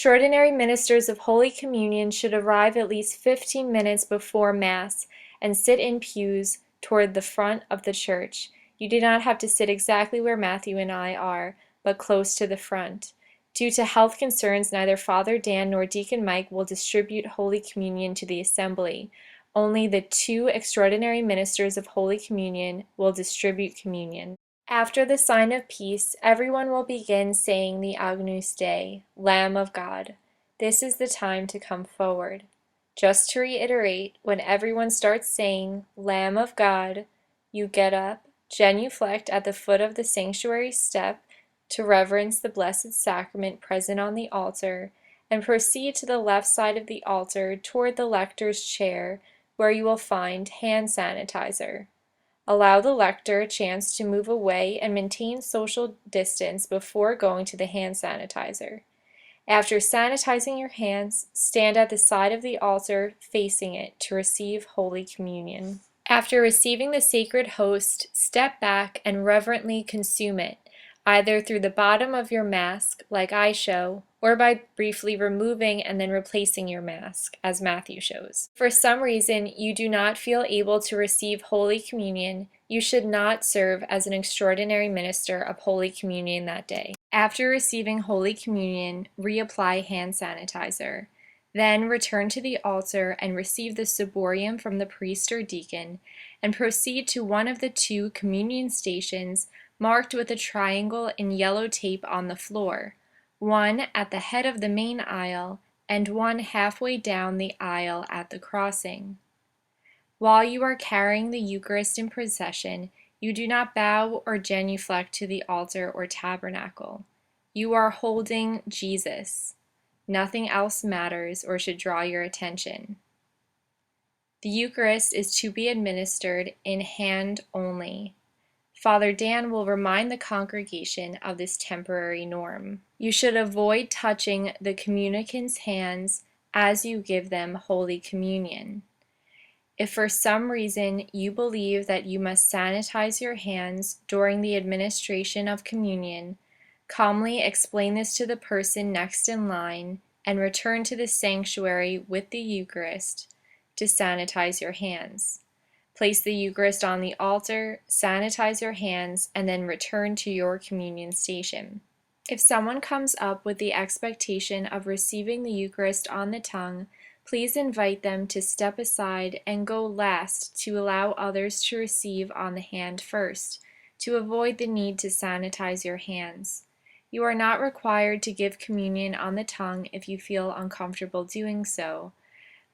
Extraordinary ministers of Holy Communion should arrive at least 15 minutes before Mass and sit in pews toward the front of the church. You do not have to sit exactly where Matthew and I are, but close to the front. Due to health concerns, neither Father Dan nor Deacon Mike will distribute Holy Communion to the assembly. Only the two extraordinary ministers of Holy Communion will distribute communion. After the sign of peace, everyone will begin saying the Agnus Dei, Lamb of God. This is the time to come forward. Just to reiterate, when everyone starts saying, Lamb of God, you get up, genuflect at the foot of the sanctuary step to reverence the Blessed Sacrament present on the altar, and proceed to the left side of the altar toward the lector's chair, where you will find hand sanitizer. Allow the lector a chance to move away and maintain social distance before going to the hand sanitizer. After sanitizing your hands, stand at the side of the altar facing it to receive Holy Communion. After receiving the sacred host, step back and reverently consume it, either through the bottom of your mask, like I show, or by briefly removing and then replacing your mask, as Matthew shows. For some reason you do not feel able to receive Holy Communion, you should not serve as an extraordinary minister of Holy Communion that day. After receiving Holy Communion, reapply hand sanitizer. Then return to the altar and receive the saborium from the priest or deacon, and proceed to one of the two communion stations marked with a triangle in yellow tape on the floor, one at the head of the main aisle and one halfway down the aisle at the crossing. While you are carrying the Eucharist in procession, you do not bow or genuflect to the altar or tabernacle. You are holding Jesus. Nothing else matters or should draw your attention. The Eucharist is to be administered in hand only. Father Dan will remind the congregation of this temporary norm. You should avoid touching the communicants' hands as you give them Holy Communion. If for some reason you believe that you must sanitize your hands during the administration of communion, calmly explain this to the person next in line and return to the sanctuary with the Eucharist to sanitize your hands. Place the Eucharist on the altar, sanitize your hands, and then return to your communion station. If someone comes up with the expectation of receiving the Eucharist on the tongue, please invite them to step aside and go last to allow others to receive on the hand first, to avoid the need to sanitize your hands. You are not required to give communion on the tongue if you feel uncomfortable doing so,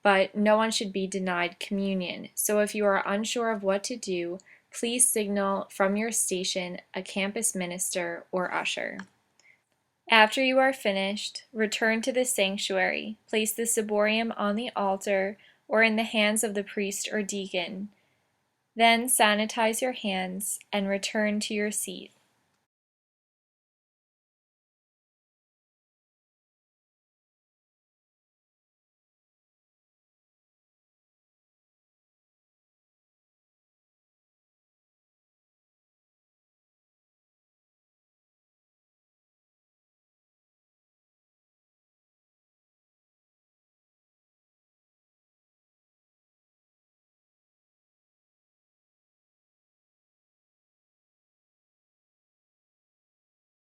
but no one should be denied communion. So if you are unsure of what to do, please signal from your station a campus minister or usher. After you are finished, return to the sanctuary. Place the saborium on the altar or in the hands of the priest or deacon. Then sanitize your hands and return to your seat.